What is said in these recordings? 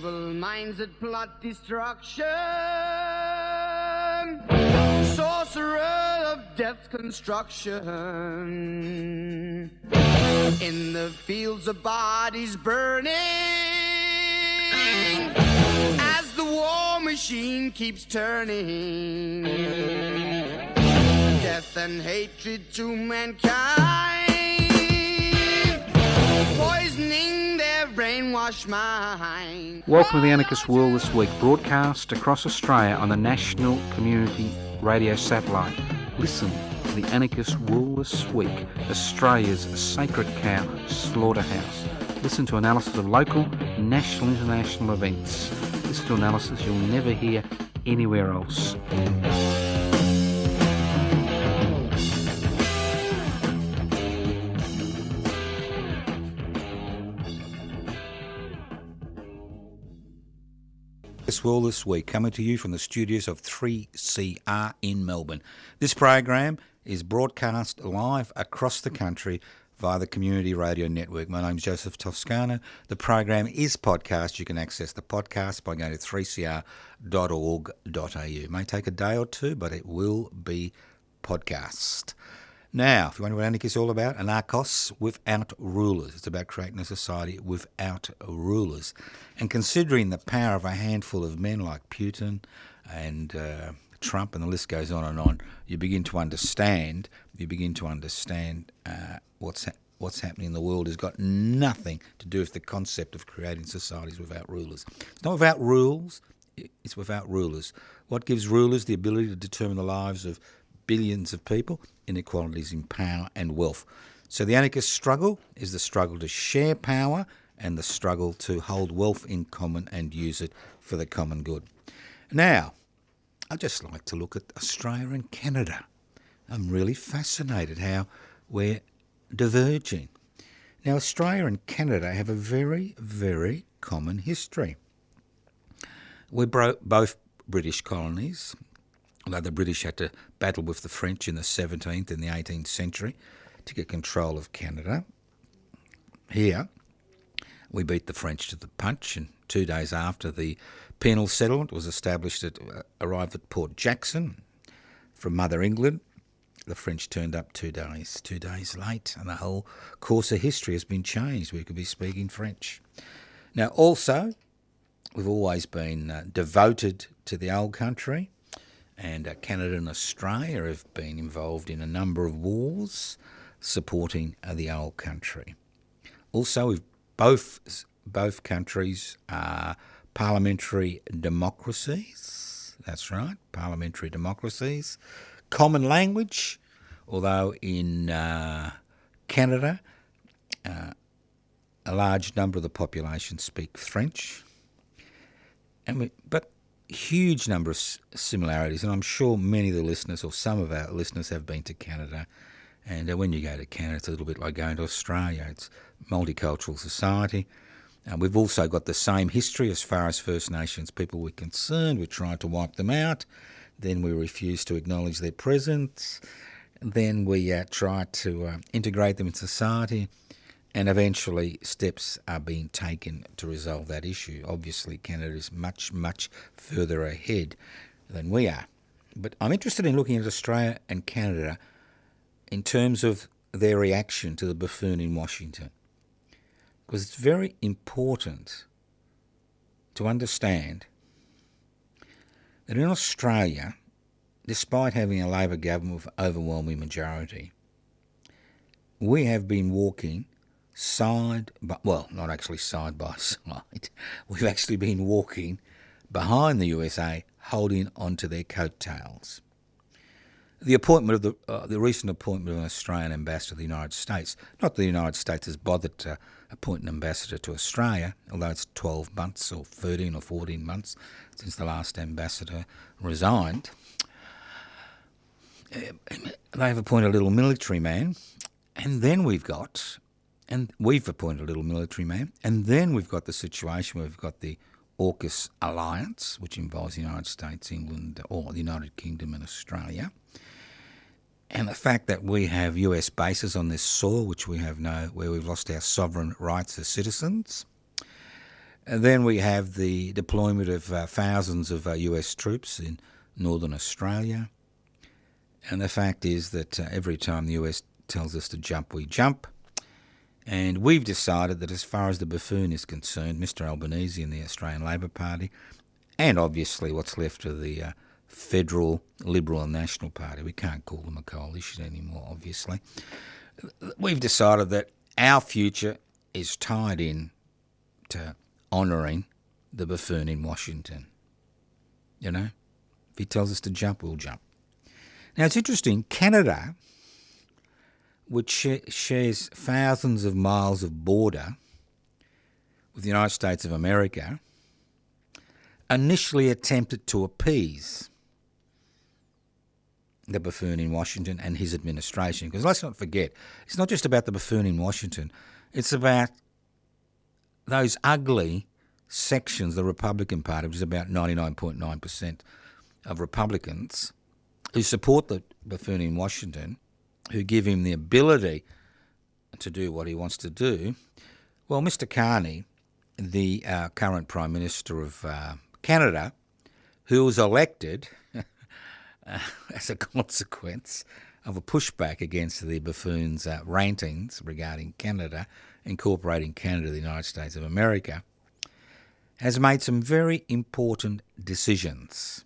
Evil minds that plot destruction, sorcerer of death's construction, in the fields of bodies burning, as the war machine keeps turning, death and hatred to mankind, poisoning their brainwashed mind. Welcome to the Anarchist World This Week, broadcast across Australia on the National Community Radio Satellite. Listen to the Anarchist World This Week, Australia's sacred cow slaughterhouse. Listen to analysis of local, national, international events. Listen to analysis you'll never hear anywhere else. World This Week, coming to you from the studios of 3CR in Melbourne. This program is broadcast live across the country via the Community Radio Network. My name's Joseph Toscano. The program is podcast. You can access the podcast by going to 3cr.org.au. It may take a day or two, but it will be podcast. Now, if you wonder what anarchy is all about, anarchos without rulers. It's about creating a society without rulers. And considering the power of a handful of men like Putin and Trump, and the list goes on, you begin to understand what's happening in the world has got nothing to do with the concept of creating societies without rulers. It's not without rules, it's without rulers. What gives rulers the ability to determine the lives of billions of people? Inequalities in power and wealth. So the anarchist struggle is the struggle to share power and the struggle to hold wealth in common and use it for the common good. Now, I'd just like to look at Australia and Canada. I'm really fascinated how we're diverging. Now, Australia and Canada have a very, very common history. We're both British colonies, although the British had to battle with the French in the 17th and the 18th century to get control of Canada. Here, we beat the French to the punch, and 2 days after the penal settlement was established, arrived at Port Jackson from Mother England, the French turned up 2 days late, and the whole course of history has been changed. We could be speaking French. Now, also, we've always been devoted to the old country, and Canada and Australia have been involved in a number of wars supporting the old country. Also, both countries are parliamentary democracies. That's right, parliamentary democracies. Common language, although in Canada, a large number of the population speak French, but huge number of similarities, and I'm sure many of the listeners, or some of our listeners, have been to Canada. And when you go to Canada, it's a little bit like going to Australia. It's a multicultural society. We've also got the same history as far as First Nations people were concerned. We tried to wipe them out. Then we refused to acknowledge their presence. Then we tried to integrate them in society. And eventually steps are being taken to resolve that issue. Obviously, Canada is much, much further ahead than we are. But I'm interested in looking at Australia and Canada in terms of their reaction to the buffoon in Washington. Because it's very important to understand that in Australia, despite having a Labor government with overwhelming majority, we have been walking not actually side by side. We've actually been walking behind the USA, holding onto their coattails. The appointment of the recent appointment of an Australian ambassador to the United States. Not that the United States has bothered to appoint an ambassador to Australia, although it's 12 months or 13 or 14 months since the last ambassador resigned. They've appointed a little military man, and then we've appointed a little military man, and then we've got the situation where we've got the AUKUS alliance, which involves the United States, England, or the United Kingdom and Australia. And the fact that we have US bases on this soil, which we have where we've lost our sovereign rights as citizens. And then we have the deployment of thousands of US troops in northern Australia. And the fact is that every time the US tells us to jump, we jump. And we've decided that as far as the buffoon is concerned, Mr Albanese and the Australian Labor Party, and obviously what's left of the Federal, Liberal and National Party, we can't call them a coalition anymore, obviously, we've decided that our future is tied in to honouring the buffoon in Washington. You know, if he tells us to jump, we'll jump. Now, it's interesting, Canada, which shares thousands of miles of border with the United States of America, initially attempted to appease the buffoon in Washington and his administration. Because let's not forget, it's not just about the buffoon in Washington, it's about those ugly sections, the Republican Party, which is about 99.9% of Republicans, who support the buffoon in Washington, who give him the ability to do what he wants to do. Well, Mr Carney, the current Prime Minister of Canada, who was elected as a consequence of a pushback against the buffoon's rantings regarding Canada, incorporating Canada to the United States of America, has made some very important decisions.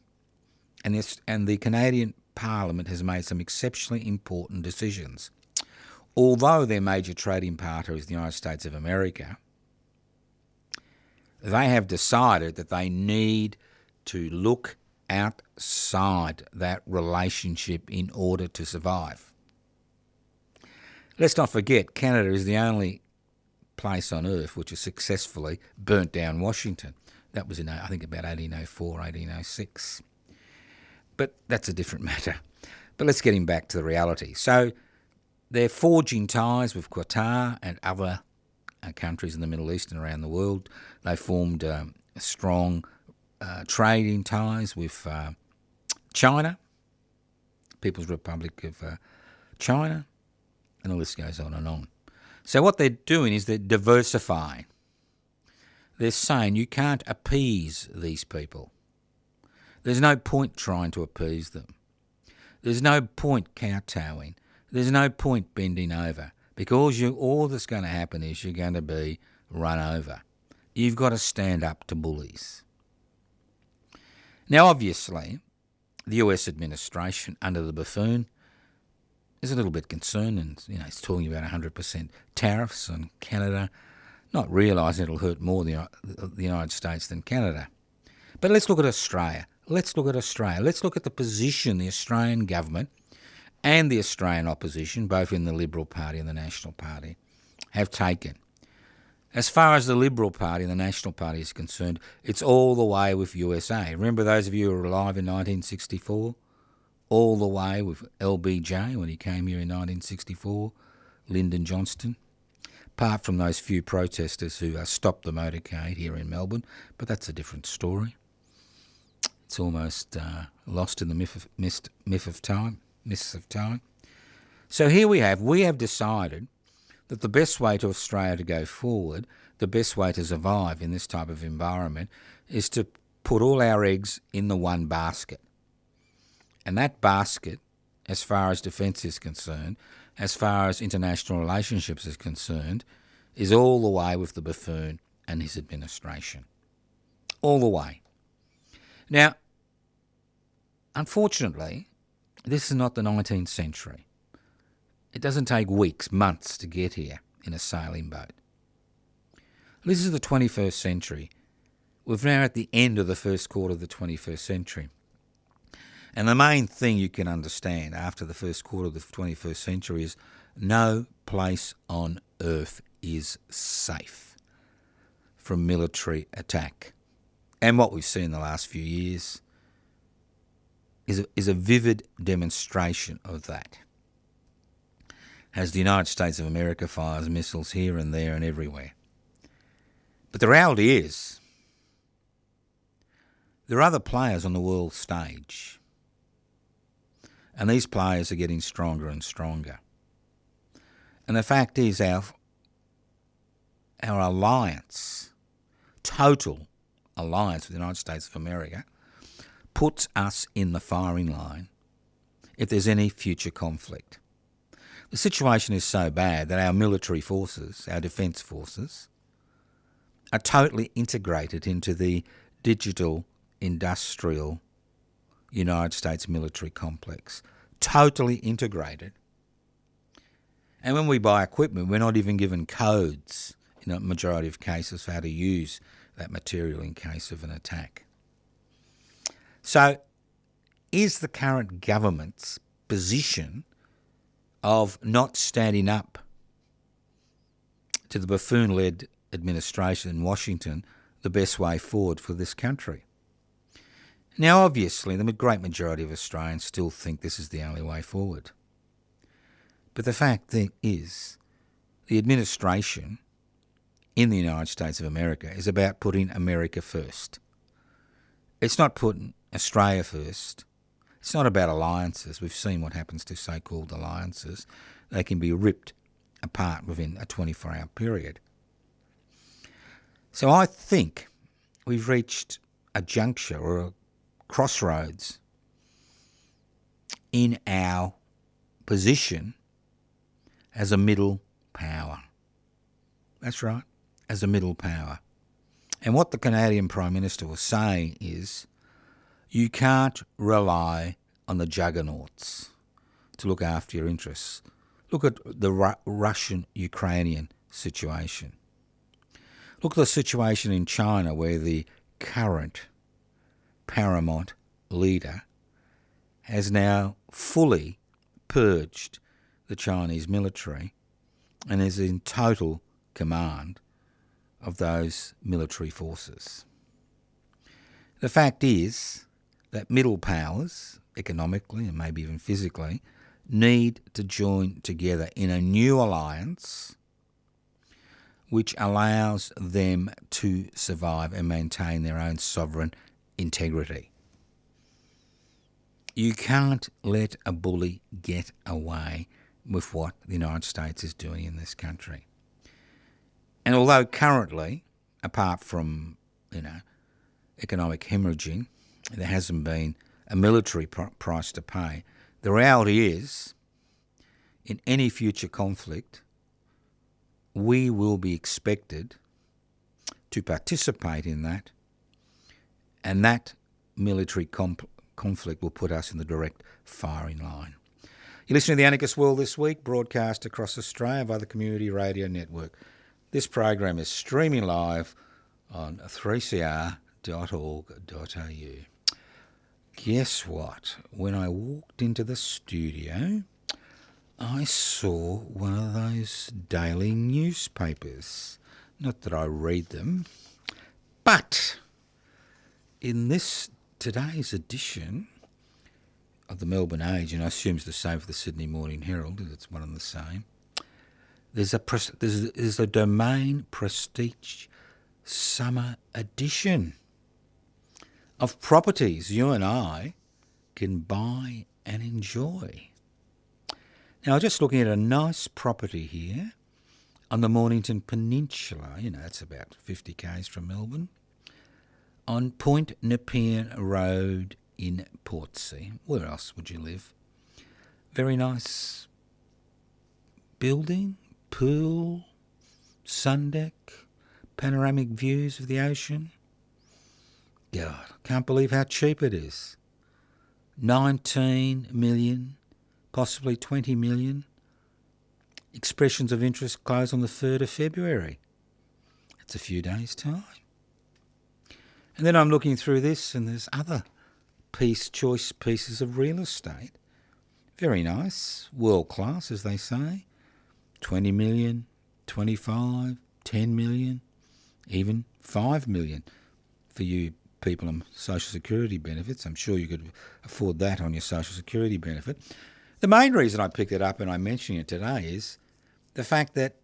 And the Canadian Parliament has made some exceptionally important decisions. Although their major trading partner is the United States of America, they have decided that they need to look outside that relationship in order to survive. Let's not forget, Canada is the only place on earth which has successfully burnt down Washington. That was in, I think, about 1804, 1806. But that's a different matter. But let's get him back to the reality. So they're forging ties with Qatar and other countries in the Middle East and around the world. They formed strong trading ties with China, People's Republic of China, and the list goes on and on. So what they're doing is they're diversifying. They're saying you can't appease these people. There's no point trying to appease them. There's no point kowtowing. There's no point bending over, because all that's going to happen is you're going to be run over. You've got to stand up to bullies. Now, obviously, the US administration under the buffoon is a little bit concerned, and it's talking about 100% tariffs on Canada, not realising it'll hurt more the United States than Canada. But let's look at Australia. Let's look at the position the Australian government and the Australian opposition, both in the Liberal Party and the National Party, have taken. As far as the Liberal Party and the National Party is concerned, it's all the way with USA. Remember those of you who were alive in 1964? All the way with LBJ when he came here in 1964, Lyndon Johnston. Apart from those few protesters who stopped the motorcade here in Melbourne, but that's a different story. It's almost lost in the mists of time. So here we have decided that the best way to Australia to go forward, the best way to survive in this type of environment, is to put all our eggs in the one basket. And that basket, as far as defence is concerned, as far as international relationships is concerned, is all the way with the buffoon and his administration. All the way. Now, unfortunately, this is not the 19th century. It doesn't take weeks, months to get here in a sailing boat. This is the 21st century. We're now at the end of the first quarter of the 21st century. And the main thing you can understand after the first quarter of the 21st century is no place on earth is safe from military attack. And what we've seen in the last few years is a vivid demonstration of that. As the United States of America fires missiles here and there and everywhere. But the reality is, there are other players on the world stage. And these players are getting stronger and stronger. And the fact is, our alliance total alliance with the United States of America puts us in the firing line if there's any future conflict. The situation is so bad that our military forces, our defence forces, are totally integrated into the digital industrial United States military complex. Totally integrated. And when we buy equipment, we're not even given codes in a majority of cases for how to use that material in case of an attack. So, is the current government's position of not standing up to the buffoon-led administration in Washington the best way forward for this country? Now, obviously, the great majority of Australians still think this is the only way forward. But the fact is, the administration in the United States of America is about putting America first. It's not putting Australia first. It's not about alliances. We've seen what happens to so-called alliances. They can be ripped apart within a 24-hour period. So I think we've reached a juncture or a crossroads in our position as a middle power. That's right, as a middle power. And what the Canadian Prime Minister was saying is, you can't rely on the juggernauts to look after your interests. Look at the Russian-Ukrainian situation. Look at the situation in China where the current paramount leader has now fully purged the Chinese military and is in total command of those military forces. The fact is that middle powers, economically and maybe even physically, need to join together in a new alliance which allows them to survive and maintain their own sovereign integrity. You can't let a bully get away with what the United States is doing in this country. And although currently, apart from, economic hemorrhaging, there hasn't been a military price to pay, the reality is, in any future conflict, we will be expected to participate in that, and that military conflict will put us in the direct firing line. You're listening to The Anarchist World This Week, broadcast across Australia via the Community Radio Network. This program is streaming live on 3cr.org.au. Guess what? When I walked into the studio, I saw one of those daily newspapers. Not that I read them, but in today's edition of the Melbourne Age, and I assume it's the same for the Sydney Morning Herald, it's one and the same, there's a Domain Prestige Summer Edition of properties you and I can buy and enjoy. Now, just looking at a nice property here on the Mornington Peninsula, it's about 50 k's from Melbourne, on Point Nepean Road in Portsea. Where else would you live? Very nice building, pool, sun deck, panoramic views of the ocean. God, can't believe how cheap it is. 19 million, possibly 20 million. Expressions of interest close on the 3rd of February. It's a few days' time. And then I'm looking through this and there's other choice pieces of real estate. Very nice, world class as they say. 20 million, 25, 10 million, even 5 million for you people on social security benefits. I'm sure you could afford that on your social security benefit. The main reason I picked it up and I'm mentioning it today is the fact that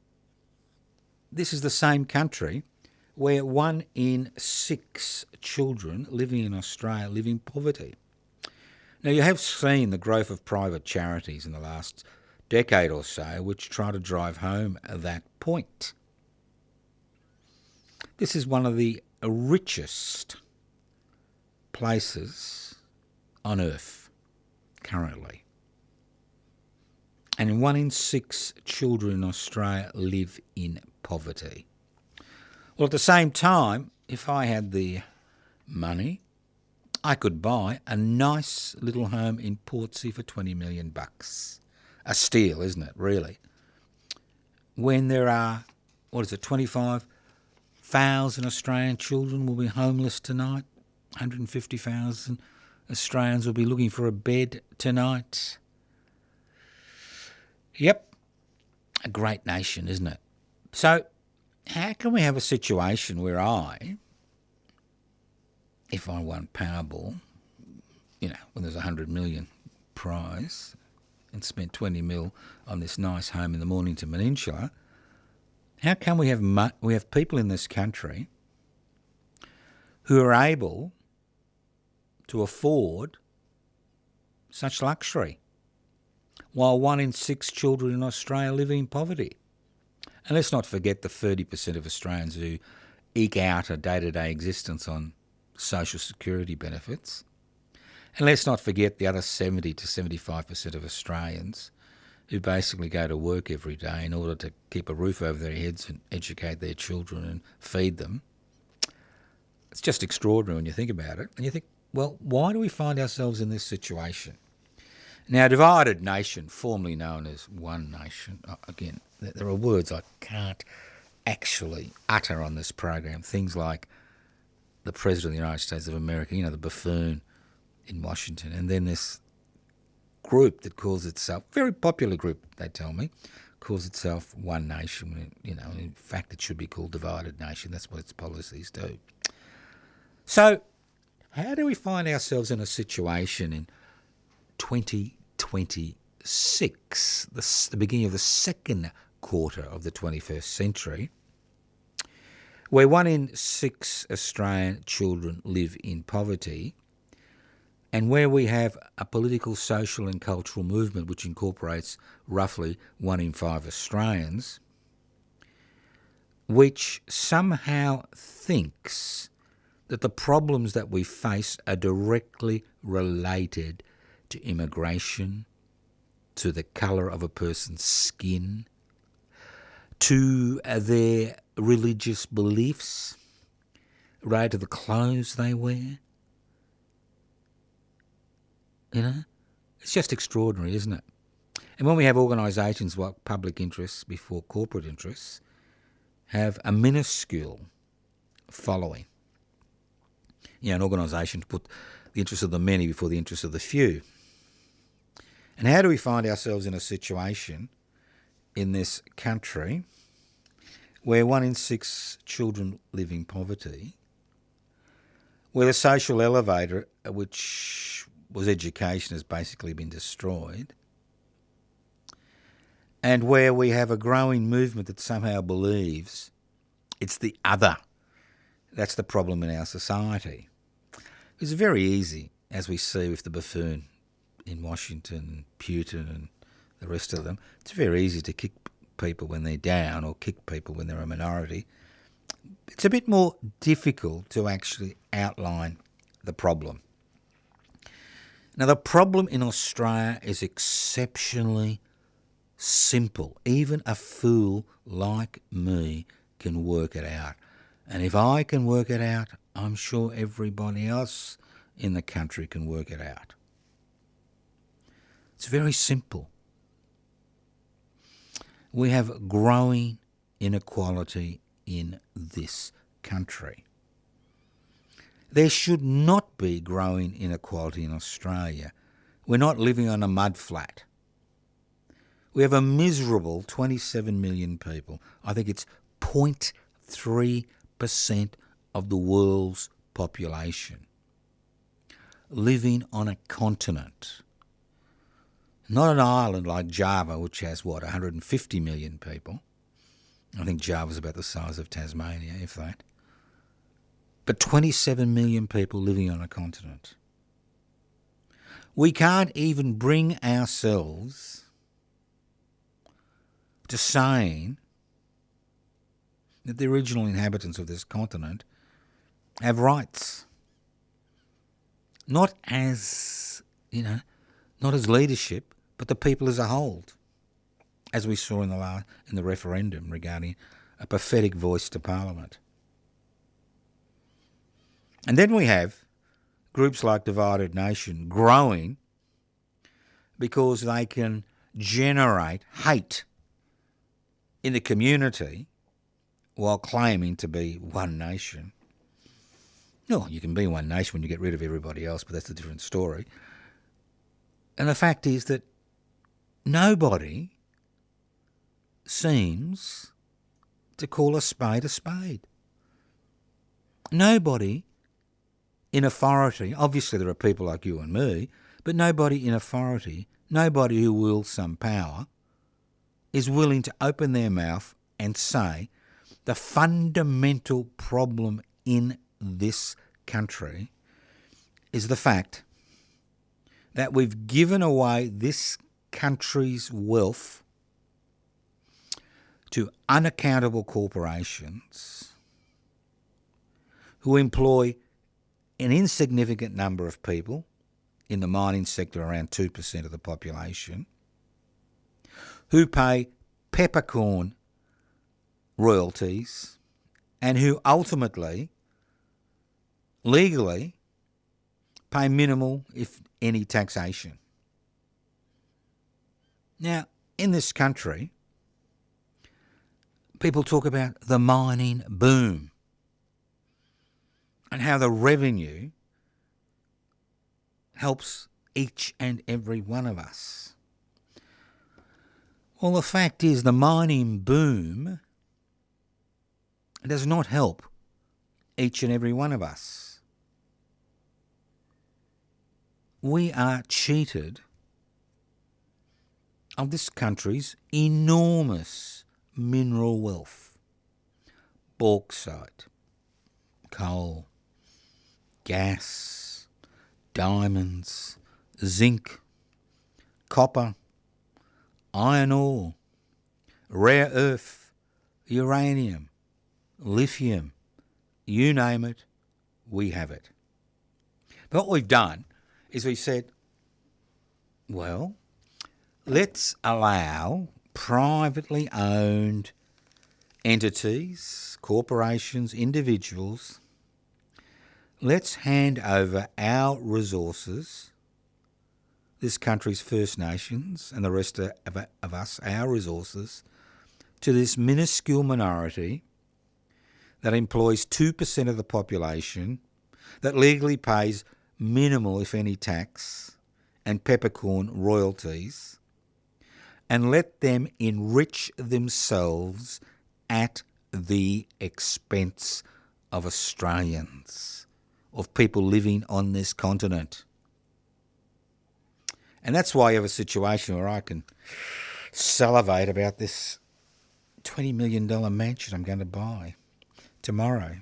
this is the same country where 1 in 6 children living in Australia live in poverty. Now, you have seen the growth of private charities in the last decade or so which try to drive home that point. This is one of the richest places on earth currently. And 1 in 6 children in Australia live in poverty. Well, at the same time, if I had the money, I could buy a nice little home in Portsea for $20 million. A steal, isn't it, really? When there are, 25,000 Australian children will be homeless tonight. 150,000 Australians will be looking for a bed tonight. Yep, a great nation, isn't it? So how can we have a situation where if I won Powerball, when there's 100 million prize, and spent 20 mil on this nice home in the Mornington Peninsula, how come we have people in this country who are able to afford such luxury, while 1 in 6 children in Australia live in poverty? And let's not forget the 30% of Australians who eke out a day-to-day existence on social security benefits. And let's not forget the other 70 to 75% of Australians who basically go to work every day in order to keep a roof over their heads and educate their children and feed them. It's just extraordinary when you think about it. And you think, well, why do we find ourselves in this situation? Now, a divided nation, formerly known as one nation, again, there are words I can't actually utter on this program, things like the President of the United States of America, the buffoon in Washington, and then this group that calls itself, very popular group, they tell me, calls itself One Nation. In fact, it should be called Divided Nation. That's what its policies do. So how do we find ourselves in a situation in 2026, the beginning of the second quarter of the 21st century, where 1 in 6 Australian children live in poverty, and where we have a political, social and cultural movement which incorporates roughly 1 in 5 Australians, which somehow thinks that the problems that we face are directly related to immigration, to the colour of a person's skin, to their religious beliefs, related to the clothes they wear. It's just extraordinary, isn't it? And when we have organisations like public interests before corporate interests have a minuscule following, an organisation to put the interests of the many before the interests of the few. And how do we find ourselves in a situation in this country where 1 in 6 children live in poverty, where the social elevator, which was education, has basically been destroyed, and where we have a growing movement that somehow believes it's the other that's the problem in our society? It's very easy, as we see with the buffoon in Washington, Putin and the rest of them, it's very easy to kick people when they're down or kick people when they're a minority. It's a bit more difficult to actually outline the problem. Now, the problem in Australia is exceptionally simple. Even a fool like me can work it out. And if I can work it out, I'm sure everybody else in the country can work it out. It's very simple. We have growing inequality in this country. There should not be growing inequality in Australia. We're not living on a mud flat. We have a miserable 27 million people. I think it's 0.3% of the world's population living on a continent. Not an island like Java, which has, 150 million people. I think Java's about the size of Tasmania, if that. But 27 million people living on a continent. We can't even bring ourselves to saying that the original inhabitants of this continent have rights. Not as, not as leadership, but the people as a whole, as we saw in the referendum regarding a pathetic voice to Parliament. And then we have groups like Divided Nation growing because they can generate hate in the community while claiming to be one nation. No, you can be one nation when you get rid of everybody else, but that's a different story. And the fact is that nobody seems to call a spade a spade. Nobody in authority, obviously there are people like you and me, but nobody in authority, nobody who wields some power, is willing to open their mouth and say the fundamental problem in this country is the fact that we've given away this country's wealth to unaccountable corporations who employ an insignificant number of people, in the mining sector around 2% of the population, who pay peppercorn royalties and who ultimately, legally, pay minimal, if any, taxation. Now, in this country, people talk about the mining boom and how the revenue helps each and every one of us. Well, the fact is the mining boom does not help each and every one of us. We are cheated of this country's enormous mineral wealth. Bauxite, coal, gas, diamonds, zinc, copper, iron ore, rare earth, uranium, lithium, you name it, we have it. But what we've done is we said, well, let's allow privately owned entities, corporations, individuals, let's hand over our resources, this country's First Nations and the rest of us, our resources, to this minuscule minority that employs 2% of the population, that legally pays minimal, if any, tax and peppercorn royalties, and let them enrich themselves at the expense of Australians, of people living on this continent. And that's why you have a situation where I can salivate about this $20 million mansion I'm going to buy tomorrow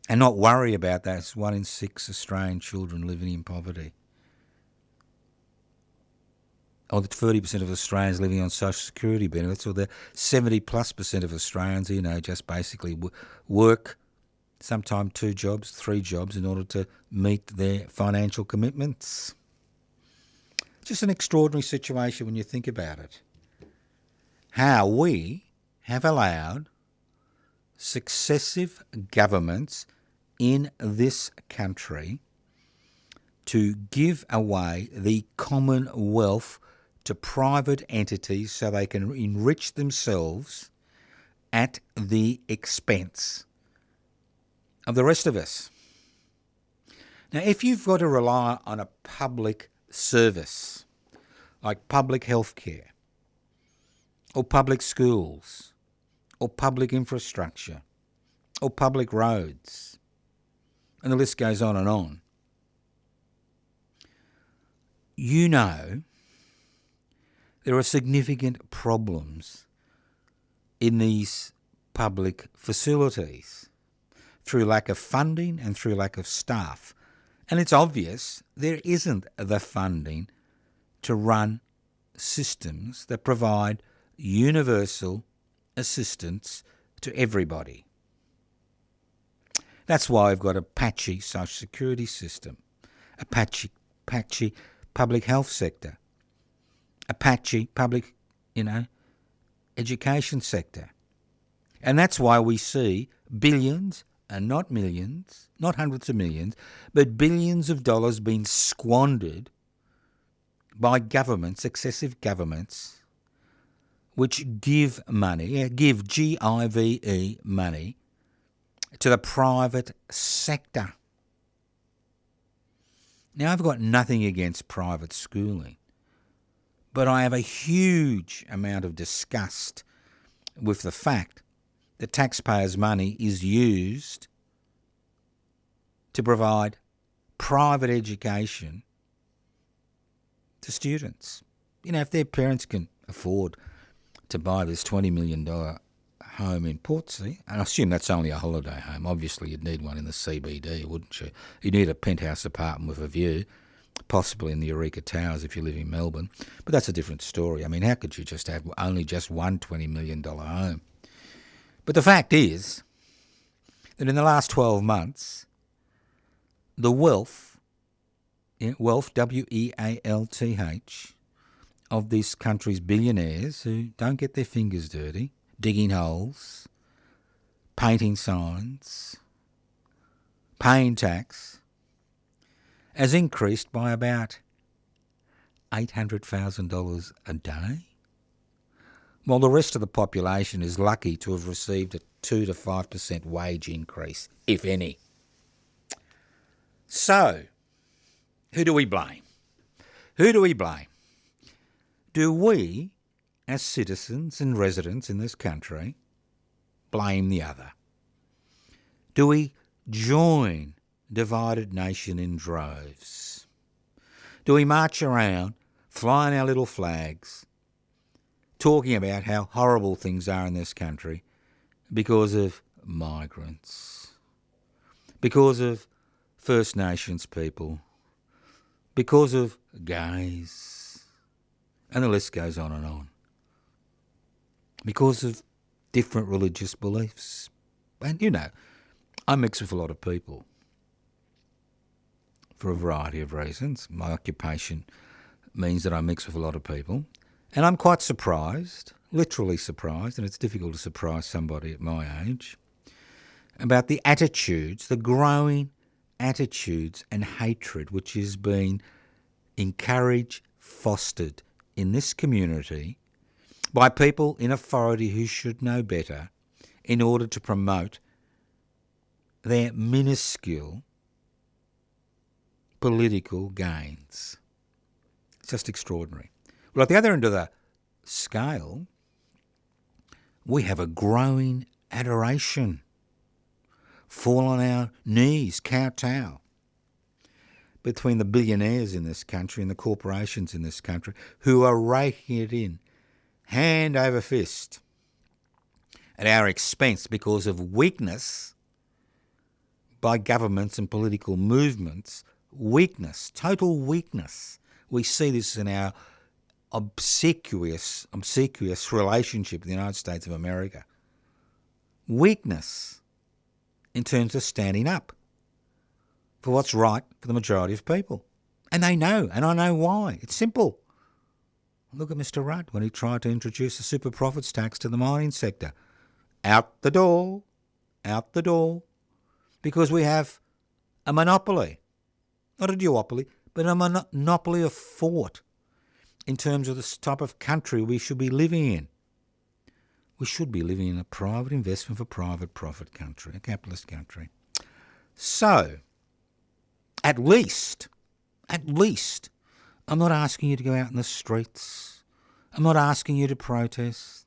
and not worry about that. It's 1 in 6 Australian children living in poverty. Or the 30% of Australians living on social security benefits, or the 70+% of Australians, just basically work sometimes 2 jobs, 3 jobs in order to meet their financial commitments. Just an extraordinary situation when you think about it. How we have allowed successive governments in this country to give away the commonwealth to private entities so they can enrich themselves at the expense of the rest of us. Now, if you've got to rely on a public service like public health care or public schools or public infrastructure or public roads, and the list goes on and on, there are significant problems in these public facilities through lack of funding and through lack of staff. And it's obvious there isn't the funding to run systems that provide universal assistance to everybody. That's why we've got a patchy social security system, a patchy public health sector, a patchy public, education sector. And that's why we see billions, and not millions, not hundreds of millions, but billions of dollars being squandered by governments, successive governments, which give money, give G-I-V-E money, to the private sector. Now, I've got nothing against private schooling, but I have a huge amount of disgust with the fact that taxpayers' money is used to provide private education to students. If their parents can afford to buy this $20 million home in Portsea, and I assume that's only a holiday home. Obviously, you'd need one in the CBD, wouldn't you? You'd need a penthouse apartment with a view, possibly in the Eureka Towers if you live in Melbourne. But that's a different story. I mean, how could you just have only just one $20 million home? But the fact is that in the last 12 months, the wealth, W-E-A-L-T-H, of this country's billionaires who don't get their fingers dirty, digging holes, painting signs, paying tax, has increased by about $800,000 a day, while the rest of the population is lucky to have received a 2 to 5% wage increase, if any. So, who do we blame? Who do we blame? Do we, as citizens and residents in this country, blame the other? Do we join divided nation in droves? Do we march around flying our little flags, talking about how horrible things are in this country because of migrants, because of First Nations people, because of gays, and the list goes on and on, because of different religious beliefs? And, I mix with a lot of people for a variety of reasons. My occupation means that I mix with a lot of people. And I'm quite surprised, literally surprised, and it's difficult to surprise somebody at my age, about the attitudes, the growing attitudes and hatred which is being encouraged, fostered in this community by people in authority who should know better in order to promote their minuscule political gains. It's just extraordinary. Well, at the other end of the scale, we have a growing adoration, fall on our knees, kowtow, between the billionaires in this country and the corporations in this country who are raking it in, hand over fist, at our expense because of weakness by governments and political movements. Weakness, total weakness. We see this in our obsequious relationship with the United States of America. Weakness in terms of standing up for what's right for the majority of people. And they know, and I know why. It's simple. Look at Mr. Rudd when he tried to introduce a super profits tax to the mining sector. Out the door, because we have a monopoly. Not a duopoly, but a monopoly of thought in terms of the type of country we should be living in. We should be living in a private investment for private profit country, a capitalist country. So, at least, I'm not asking you to go out in the streets. I'm not asking you to protest.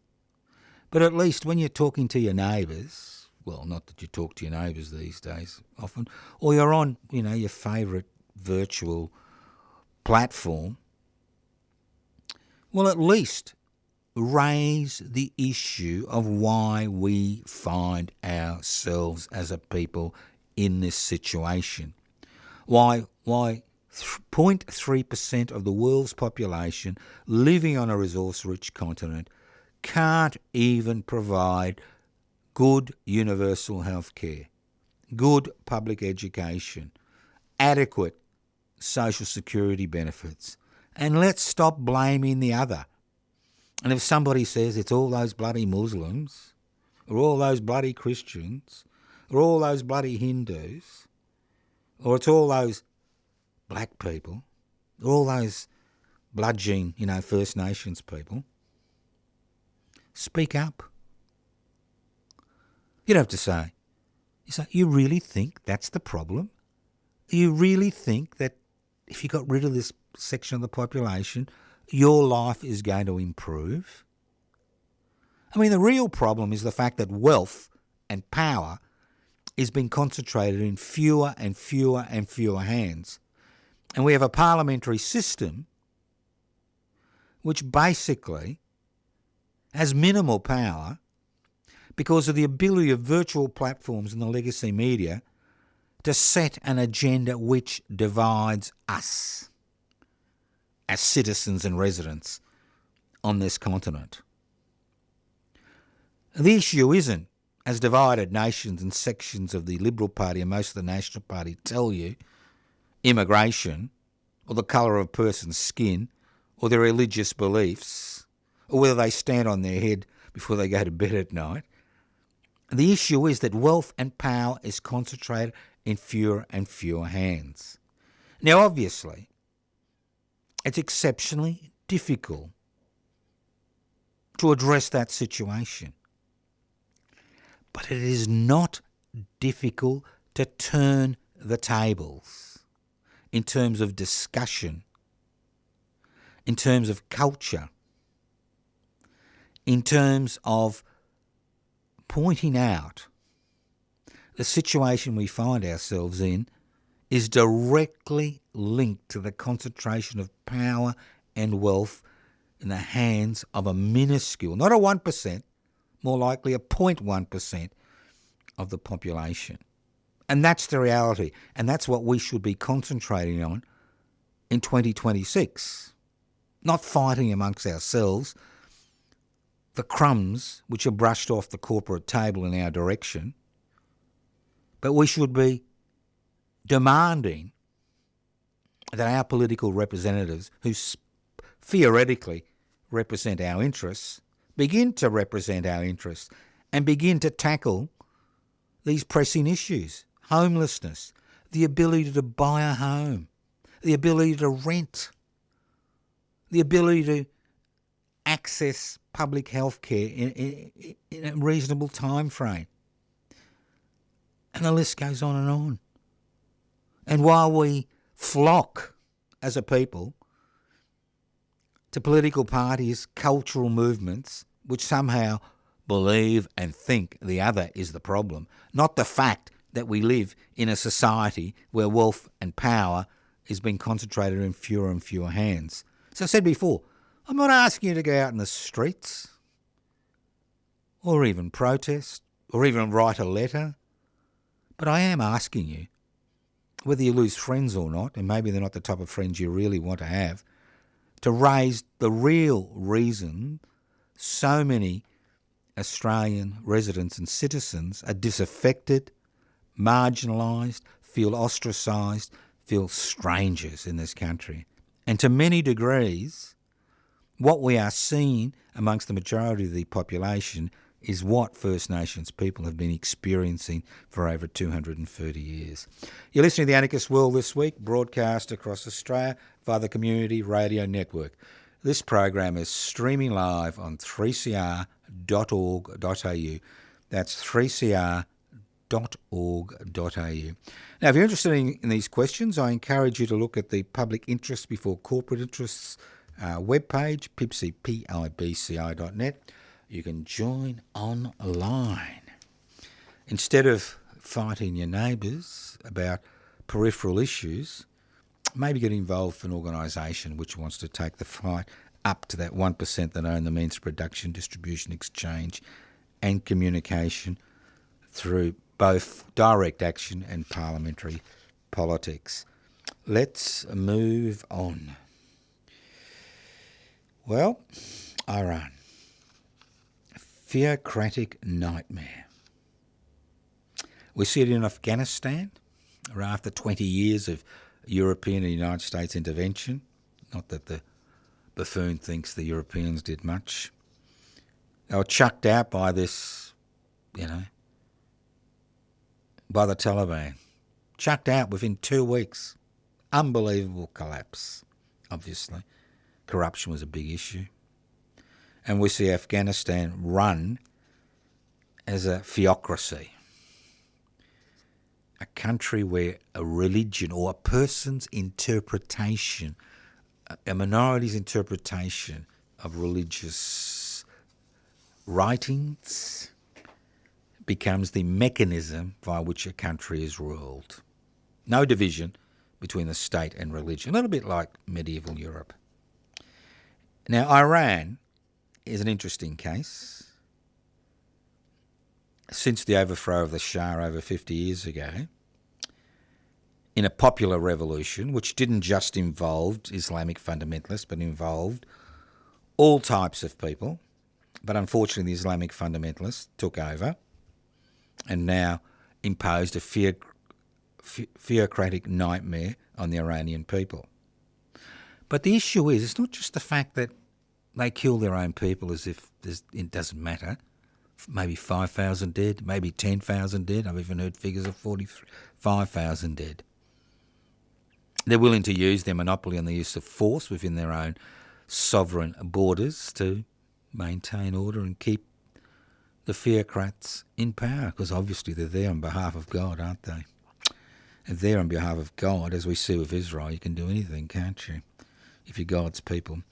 But at least when you're talking to your neighbours, well, not that you talk to your neighbours these days often, or you're on, your favourite virtual platform, well, at least raise the issue of why we find ourselves as a people in this situation. Why 0.3% of the world's population living on a resource-rich continent can't even provide good universal health care. good public education, adequate social security benefits, and let's stop blaming the other. And if somebody says it's all those bloody Muslims, or all those bloody Christians, or all those bloody Hindus, or it's all those black people, or all those bludgeon, First Nations people, speak up. You don't have to say, you really think that's the problem? You really think that if you got rid of this section of the population, your life is going to improve? I mean, the real problem is the fact that wealth and power is being concentrated in fewer and fewer and fewer hands. And we have a parliamentary system which basically has minimal power because of the ability of virtual platforms and the legacy media to set an agenda which divides us as citizens and residents on this continent. The issue isn't, as divided nations and sections of the Liberal Party and most of the National Party tell you, immigration, or the colour of a person's skin, or their religious beliefs, or whether they stand on their head before they go to bed at night. The issue is that wealth and power is concentrated in fewer and fewer hands. Now, obviously, it's exceptionally difficult to address that situation. But it is not difficult to turn the tables in terms of discussion, in terms of culture, in terms of pointing out the situation we find ourselves in is directly linked to the concentration of power and wealth in the hands of a minuscule, not a 1%, more likely a 0.1% of the population. And that's the reality. And that's what we should be concentrating on in 2026. Not fighting amongst ourselves for crumbs which are brushed off the corporate table in our direction. But we should be demanding that our political representatives, who theoretically represent our interests, begin to represent our interests and begin to tackle these pressing issues. Homelessness, the ability to buy a home, the ability to rent, the ability to access public health care in a reasonable time frame. And the list goes on and on. And while we flock as a people to political parties, cultural movements, which somehow believe and think the other is the problem, not the fact that we live in a society where wealth and power is being concentrated in fewer and fewer hands. As I said before, I'm not asking you to go out in the streets or even protest or even write a letter, but I am asking you, whether you lose friends or not, and maybe they're not the type of friends you really want to have, to raise the real reason so many Australian residents and citizens are disaffected, marginalised, feel ostracised, feel strangers in this country. And to many degrees, what we are seeing amongst the majority of the population is what First Nations people have been experiencing for over 230 years. You're listening to The Anarchist World This Week, broadcast across Australia via the Community Radio Network. This program is streaming live on 3cr.org.au. That's 3cr.org.au. Now, if you're interested in these questions, I encourage you to look at the Public Interest Before Corporate Interests webpage, pibci.net. You can join online. Instead of fighting your neighbours about peripheral issues, maybe get involved in an organisation which wants to take the fight up to that 1% that own the means of production, distribution, exchange and communication through both direct action and parliamentary politics. Let's move on. Well, Iran. Theocratic nightmare. We see it in Afghanistan, after 20 years of European and United States intervention. Not that the buffoon thinks the Europeans did much. They were chucked out by this, by the Taliban. Chucked out within 2 weeks. Unbelievable collapse, obviously. Corruption was a big issue. And we see Afghanistan run as a theocracy. A country where a religion or a person's interpretation, a minority's interpretation of religious writings becomes the mechanism by which a country is ruled. No division between the state and religion, a little bit like medieval Europe. Now, Iran is an interesting case. Since the overthrow of the Shah over 50 years ago, in a popular revolution, which didn't just involve Islamic fundamentalists, but involved all types of people. But unfortunately, the Islamic fundamentalists took over and now imposed a theocratic nightmare on the Iranian people. But the issue is, it's not just the fact that they kill their own people as if it doesn't matter. Maybe 5,000 dead, maybe 10,000 dead. I've even heard figures of 45,000 dead. They're willing to use their monopoly on the use of force within their own sovereign borders to maintain order and keep the theocrats in power, because obviously they're there on behalf of God, aren't they? And there on behalf of God, as we see with Israel, you can do anything, can't you, if you're God's people.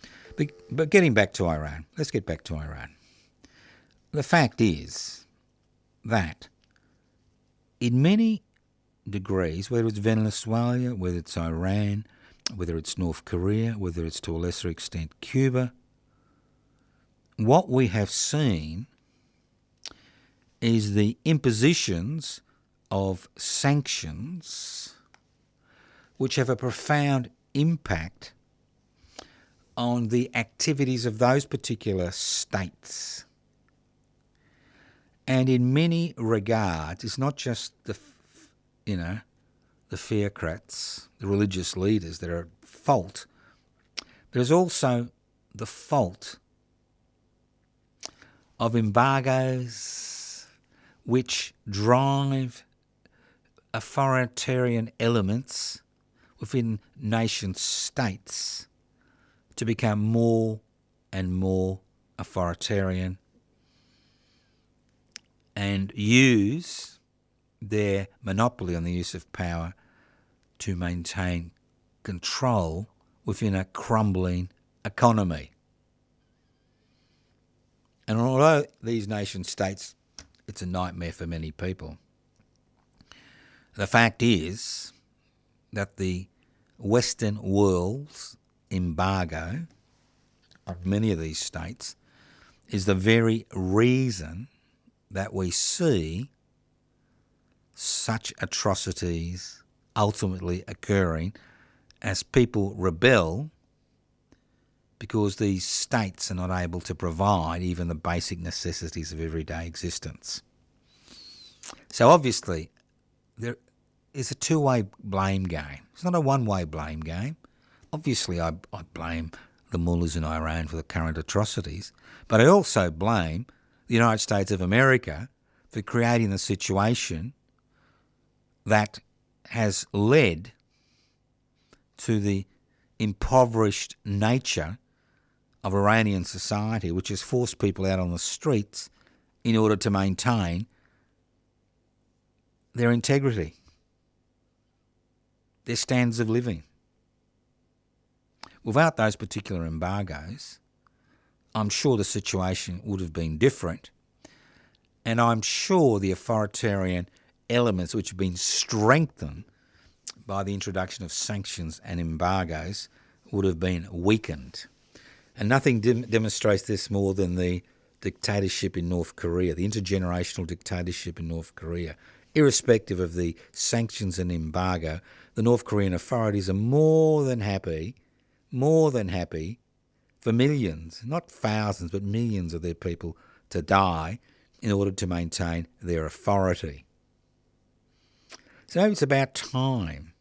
But getting back to Iran, let's get back to Iran. The fact is that in many degrees, whether it's Venezuela, whether it's Iran, whether it's North Korea, whether it's to a lesser extent Cuba, what we have seen is the impositions of sanctions which have a profound impact on the activities of those particular states. And in many regards, it's not just the theocrats, the religious leaders that are at fault. There's also the fault of embargoes which drive authoritarian elements within nation states to become more and more authoritarian and use their monopoly on the use of power to maintain control within a crumbling economy. And although these nation states, it's a nightmare for many people, the fact is that the Western world's embargo of many of these states is the very reason that we see such atrocities ultimately occurring as people rebel because these states are not able to provide even the basic necessities of everyday existence. So obviously there is a two-way blame game. It's not a one-way blame game. Obviously I blame the mullahs in Iran for the current atrocities, but I also blame the United States of America for creating the situation that has led to the impoverished nature of Iranian society, which has forced people out on the streets in order to maintain their integrity, their standards of living. Without those particular embargoes, I'm sure the situation would have been different, and I'm sure the authoritarian elements which have been strengthened by the introduction of sanctions and embargoes would have been weakened. And nothing demonstrates this more than the dictatorship in North Korea, the intergenerational dictatorship in North Korea. Irrespective of the sanctions and embargo, the North Korean authorities are more than happy for millions, not thousands, but millions of their people to die in order to maintain their authority. So maybe it's about time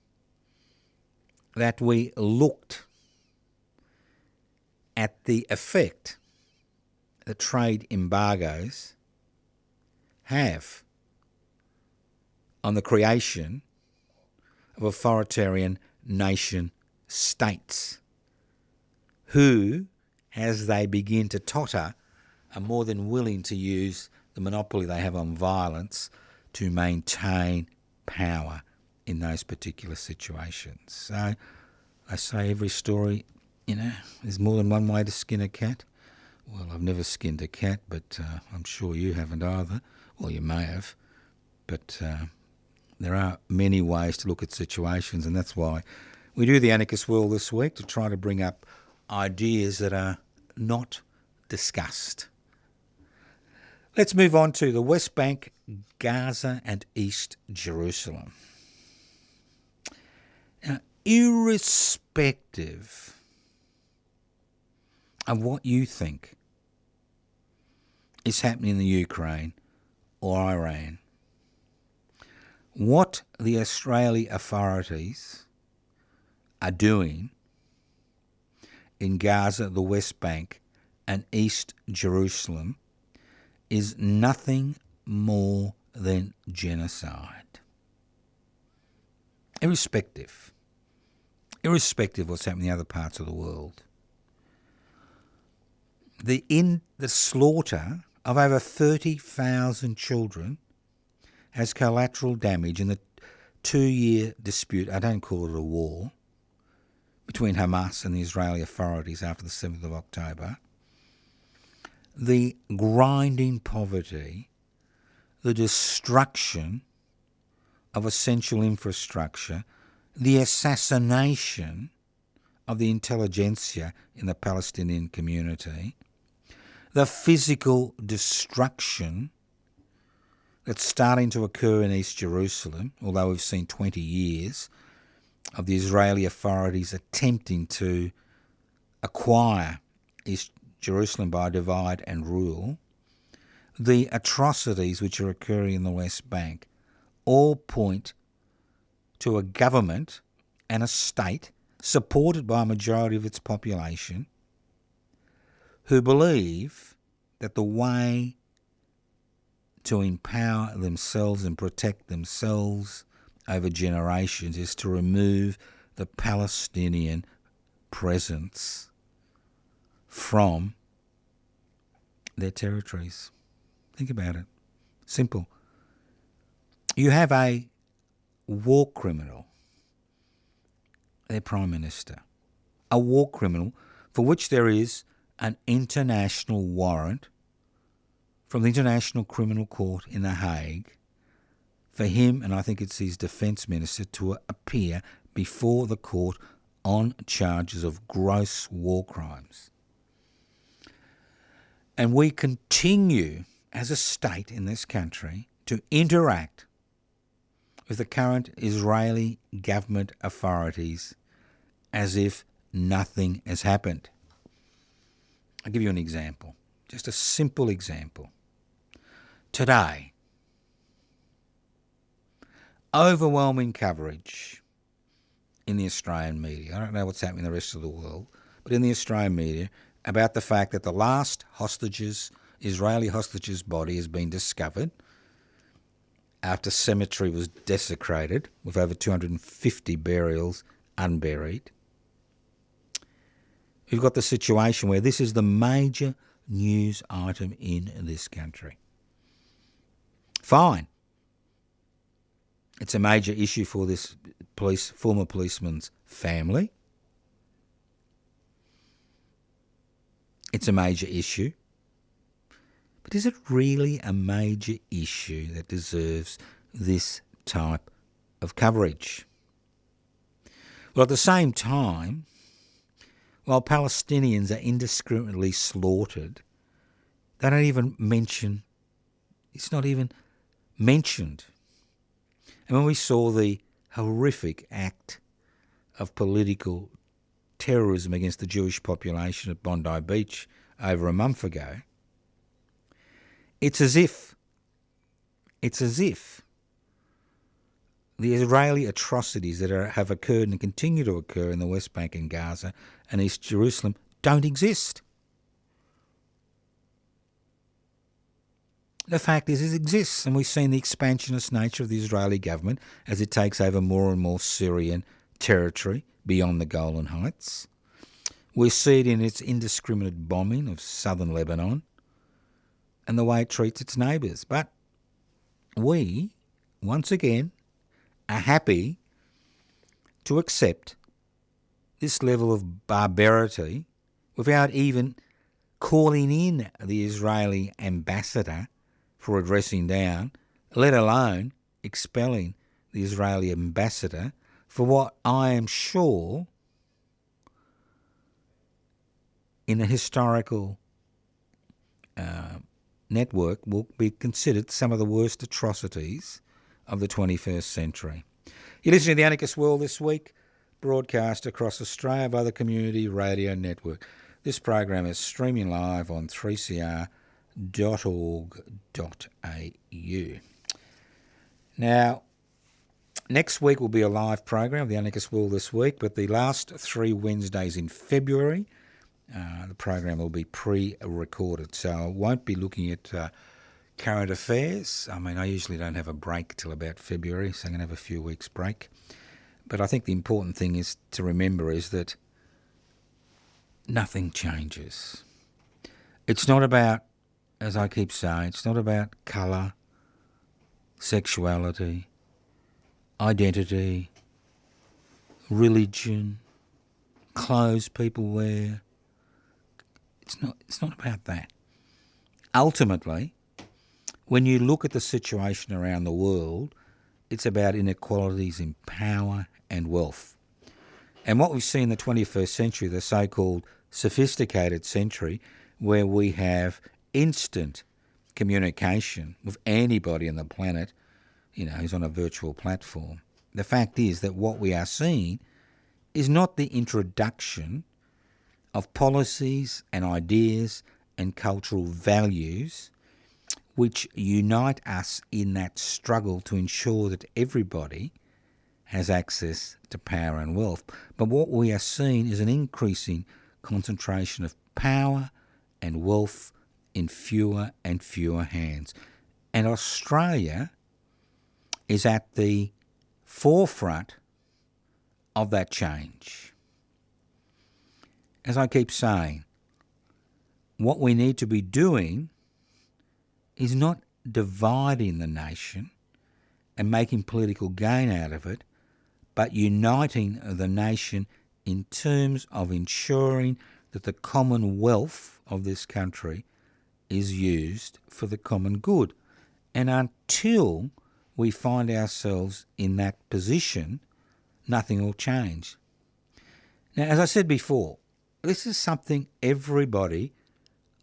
that we looked at the effect that trade embargoes have on the creation of authoritarian nation states who, as they begin to totter, are more than willing to use the monopoly they have on violence to maintain power in those particular situations. So I say every story, there's more than one way to skin a cat. Well, I've never skinned a cat, but I'm sure you haven't either. Well, you may have. But there are many ways to look at situations, and that's why we do the Anarchist World this week, to try to bring up ideas that are not discussed. Let's move on to the West Bank, Gaza and East Jerusalem. Now, irrespective of what you think is happening in the Ukraine or Iran, what the Israeli authorities are doing in Gaza, the West Bank and East Jerusalem is nothing more than genocide. Irrespective of what's happening in other parts of the world. The slaughter of over 30,000 children has collateral damage in the 2-year dispute, I don't call it a war, between Hamas and the Israeli authorities after the 7th of October. The grinding poverty, the destruction of essential infrastructure, the assassination of the intelligentsia in the Palestinian community, the physical destruction that's starting to occur in East Jerusalem, although we've seen 20 years of the Israeli authorities attempting to acquire East Jerusalem by divide and rule, the atrocities which are occurring in the West Bank, all point to a government and a state supported by a majority of its population who believe that the way to empower themselves and protect themselves over generations is to remove the Palestinian presence from their territories. Think about it. Simple. You have a war criminal, their Prime Minister, a war criminal for which there is an international warrant from the International Criminal Court in The Hague for him, and I think it's his Defence Minister, to appear before the court on charges of gross war crimes. And we continue as a state in this country to interact with the current Israeli government authorities as if nothing has happened. I'll give you an example, just a simple example. Today, overwhelming coverage in the Australian media, I don't know what's happening in the rest of the world, but in the Australian media, about the fact that the last Israeli hostage's body has been discovered after cemetery was desecrated with over 250 burials unburied. We've got the situation where this is the major news item in this country. Fine. It's a major issue for this former policeman's family. It's a major issue. But is it really a major issue that deserves this type of coverage? Well, at the same time, while Palestinians are indiscriminately slaughtered, they don't even mention, it's not even mentioned. And when we saw the horrific act of political terrorism against the Jewish population at Bondi Beach over a month ago, it's as if the Israeli atrocities that have occurred and continue to occur in the West Bank and Gaza and East Jerusalem don't exist. The fact is, it exists, and we've seen the expansionist nature of the Israeli government as it takes over more and more Syrian territory beyond the Golan Heights. We see it in its indiscriminate bombing of southern Lebanon and the way it treats its neighbours. But we, once again, are happy to accept this level of barbarity without even calling in the Israeli ambassador for a dressing down, let alone expelling the Israeli ambassador for what I am sure in a historical network will be considered some of the worst atrocities of the 21st century. You're listening to The Anarchist World this week, broadcast across Australia by the Community Radio Network. This program is streaming live on 3cr.org.au. Now, next week will be a live program of The Anarchist World this week, but the last 3 Wednesdays in February, the program will be pre-recorded, so I won't be looking at current affairs. I mean, I usually don't have a break till about February, so I'm going to have a few weeks break. But I think the important thing is to remember is that nothing changes. It's not about, as I keep saying, it's not about colour, sexuality, identity, religion, clothes people wear. It's not about that. Ultimately, when you look at the situation around the world, it's about inequalities in power and wealth. And what we see in the 21st century, the so-called sophisticated century, where we have instant communication with anybody on the planet, who's on a virtual platform. The fact is that what we are seeing is not the introduction of policies and ideas and cultural values which unite us in that struggle to ensure that everybody has access to power and wealth. But what we are seeing is an increasing concentration of power and wealth in fewer and fewer hands. And Australia is at the forefront of that change. As I keep saying, what we need to be doing is not dividing the nation and making political gain out of it, but uniting the nation in terms of ensuring that the commonwealth of this country is used for the common good. And until we find ourselves in that position, nothing will change. Now, as I said before, this is something everybody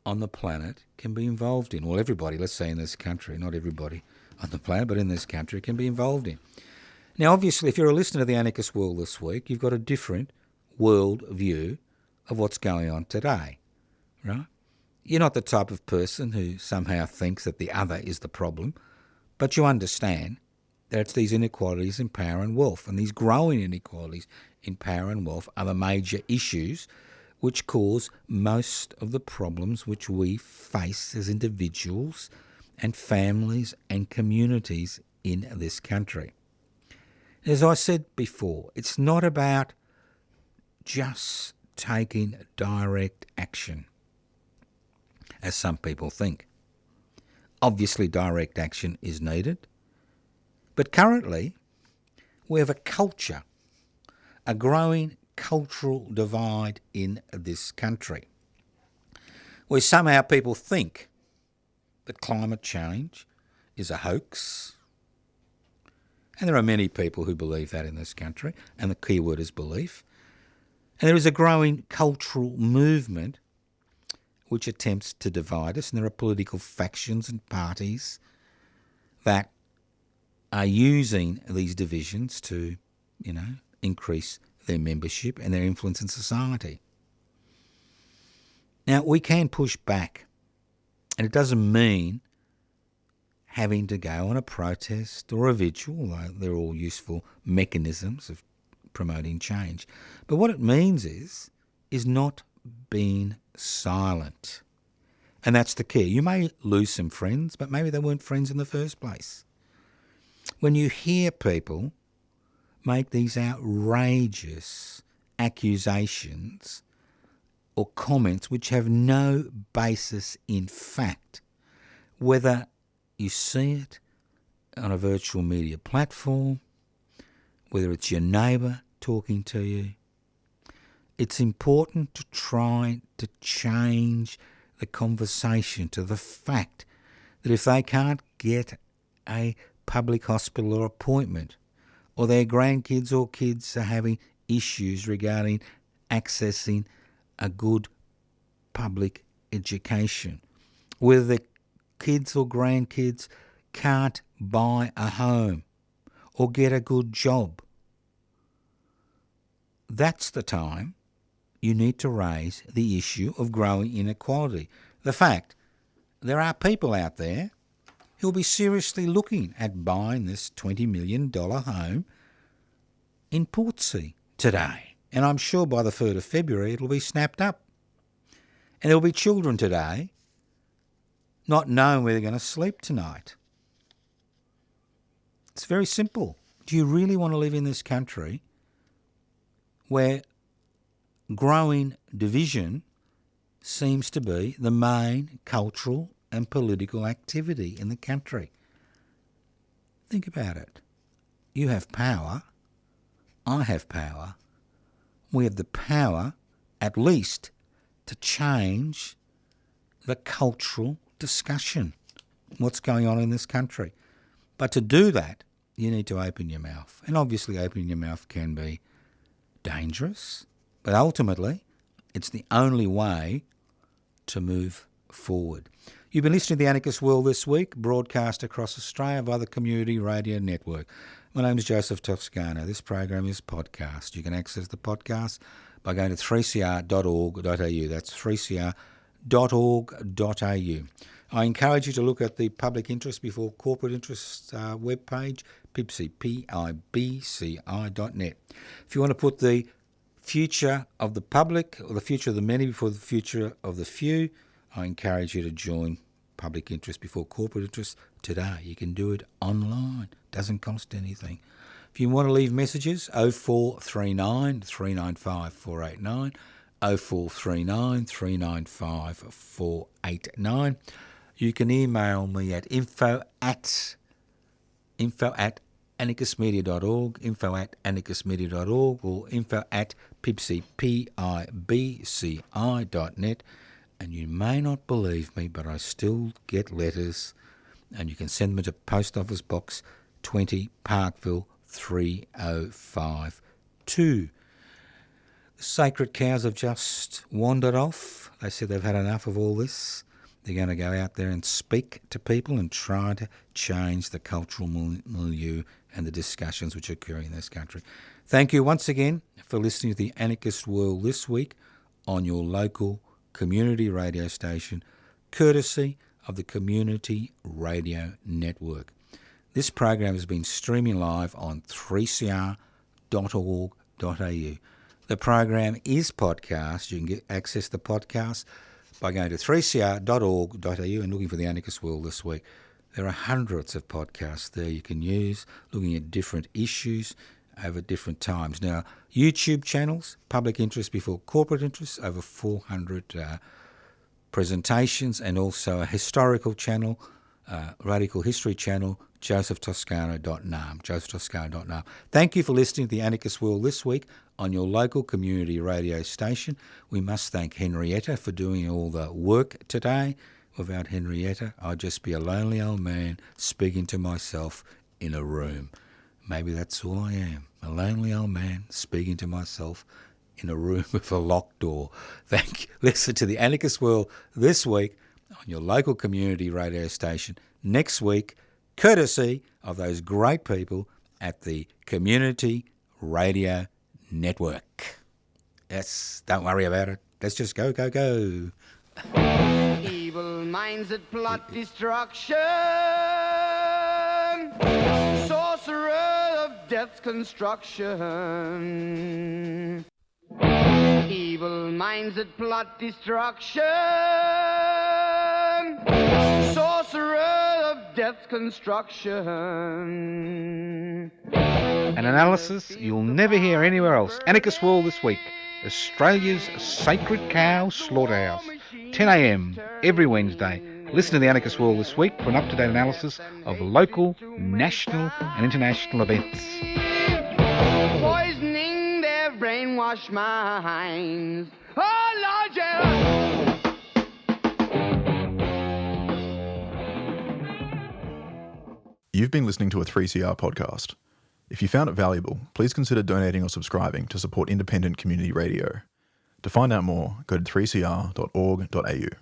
on the planet can be involved in. Well, everybody, let's say in this country, not everybody on the planet, but in this country can be involved in. Now, obviously, if you're a listener to The Anarchist World this week, you've got a different world view of what's going on today, right? You're not the type of person who somehow thinks that the other is the problem, but you understand that it's these inequalities in power and wealth, and these growing inequalities in power and wealth are the major issues which cause most of the problems which we face as individuals and families and communities in this country. As I said before, it's not about just taking direct action, as some people think. Obviously, direct action is needed, but currently we have a culture, a growing cultural divide in this country, where somehow people think that climate change is a hoax. And there are many people who believe that in this country, and the key word is belief. And there is a growing cultural movement which attempts to divide us, and there are political factions and parties that are using these divisions to, increase their membership and their influence in society. Now, we can push back, and it doesn't mean having to go on a protest or a vigil, although they're all useful mechanisms of promoting change. But what it means is not being silent. And that's the key. You may lose some friends, but maybe they weren't friends in the first place. When you hear people make these outrageous accusations or comments which have no basis in fact, whether you see it on a virtual media platform, whether it's your neighbour talking to you, it's important to try to change the conversation to the fact that if they can't get a public hospital or appointment, or their grandkids or kids are having issues regarding accessing a good public education, whether the kids or grandkids can't buy a home or get a good job, that's the time you need to raise the issue of growing inequality. The fact there are people out there who'll be seriously looking at buying this $20 million home in Portsea today. And I'm sure by the 3rd of February it'll be snapped up. And there'll be children today not knowing where they're going to sleep tonight. It's very simple. Do you really want to live in this country where growing division seems to be the main cultural and political activity in the country? Think about it. You have power. I have power. We have the power, at least, to change the cultural discussion, what's going on in this country. But to do that, you need to open your mouth. And obviously opening your mouth can be dangerous, but ultimately it's the only way to move forward. You've been listening to The Anarchist World this week, broadcast across Australia via the Community Radio Network. My name is Joseph Toscano. This program is podcast. You can access the podcast by going to 3cr.org.au. That's 3cr.org.au. I encourage you to look at the Public Interest Before Corporate Interests webpage, PIBCI, PIBCI.net. If you want to put the future of the public or the future of the many before the future of the few, I encourage you to join Public Interest Before Corporate Interests today. You can do it online. Doesn't cost anything. If you want to leave messages, 0439 395 489, 0439 395 489. You can email me at info at anarchistmedia.org, info@anarchistmedia.org, or info@pibci.net. And you may not believe me, but I still get letters, and you can send them to Post Office Box 20, Parkville 3052. The sacred cows have just wandered off. They said they've had enough of all this. They're going to go out there and speak to people and try to change the cultural milieu and the discussions which are occurring in this country. Thank you once again for listening to The Anarchist World this week on your local community radio station, courtesy of the Community Radio Network. This program has been streaming live on 3cr.org.au. The program is podcast. You can access the podcast by going to 3cr.org.au and looking for The Anarchist World this week. There are hundreds of podcasts there you can use, looking at different issues over different times. Now, YouTube channels, Public Interest Before Corporate Interests, over 400 presentations, and also a historical channel, Radical History channel, josephtoscano.nam. Thank you for listening to The Anarchist World this week on your local community radio station. We must thank Henrietta for doing all the work today. Without Henrietta, I'd just be a lonely old man speaking to myself in a room. Maybe that's all I am, a lonely old man speaking to myself in a room with a locked door. Thank you. Listen to The Anarchist World this week on your local community radio station. Next week, courtesy of those great people at the Community Radio Network. Don't worry about it. Let's just go. Evil minds that plot destruction death's construction. Evil minds that plot destruction. Sorcerer of death's construction. An analysis you'll never hear anywhere else. Anarchist World this week. Australia's sacred cow slaughterhouse. 10 a.m. every Wednesday. Listen to the Anarchist World this week for an up-to-date analysis of local, national and international events. Poisoning their brainwashed minds. Oh, Lord, yeah. You've been listening to a 3CR podcast. If you found it valuable, please consider donating or subscribing to support independent community radio. To find out more, go to 3cr.org.au.